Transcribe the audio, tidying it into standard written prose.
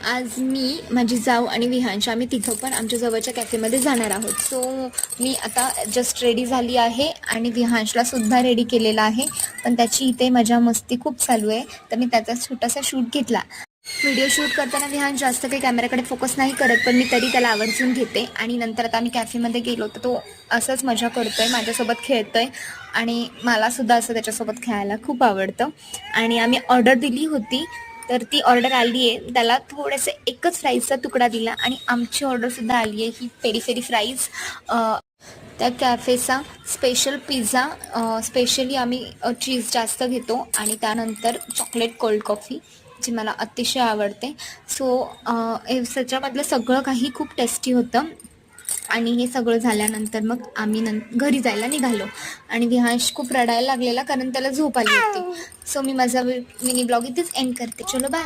आज मी, माझी जाऊ आणि विहांश आम्ही तिघं पण आमच्या जवळच्या कॅफेमध्ये जाणार आहोत. सो मी आता जस्ट रेडी झाली आहे आणि विहांशला सुद्धा रेडी केलेला आहे. पण त्याची इथे मजा मस्ती खूप चालू आहे, तर मी त्याचा छोटासा शूट घेतला. व्हिडिओ शूट करताना विहांश जास्त काही कॅमेऱ्याकडे फोकस नाही करत, पण मी तरी त्याला आवर्जून घेते. आणि नंतर आता आम्ही कॅफेमध्ये गेलो तर तो असंच मजा करतोय, माझ्यासोबत खेळतोय आणि मलासुद्धा असं त्याच्यासोबत खेळायला खूप आवडतं. आणि आम्ही ऑर्डर दिली होती, तर ती ऑर्डर आली आहे. त्याला थोडंसं एकच फ्राईजचा तुकडा दिला आणि आमची ऑर्डरसुद्धा आली आहे, ही पेरी पेरी फ्राईज. त्या कॅफेचा स्पेशल पिझ्झा, स्पेशली आम्ही चीज जास्त घेतो आणि त्यानंतर चॉकलेट कोल्ड कॉफी, जी मला अतिशय आवडते. सो त्याच्यामधलं सगळं काही खूप टेस्टी होतं. आणि हे सगळं झाल्यानंतर मग आम्ही घरी जायला निघालो आणि विहांश खूप रडायला लागलेला, कारण त्याला झोप आली होती. सो मी माझा मिनी ब्लॉग इथेच एंड करते. चलो बाय.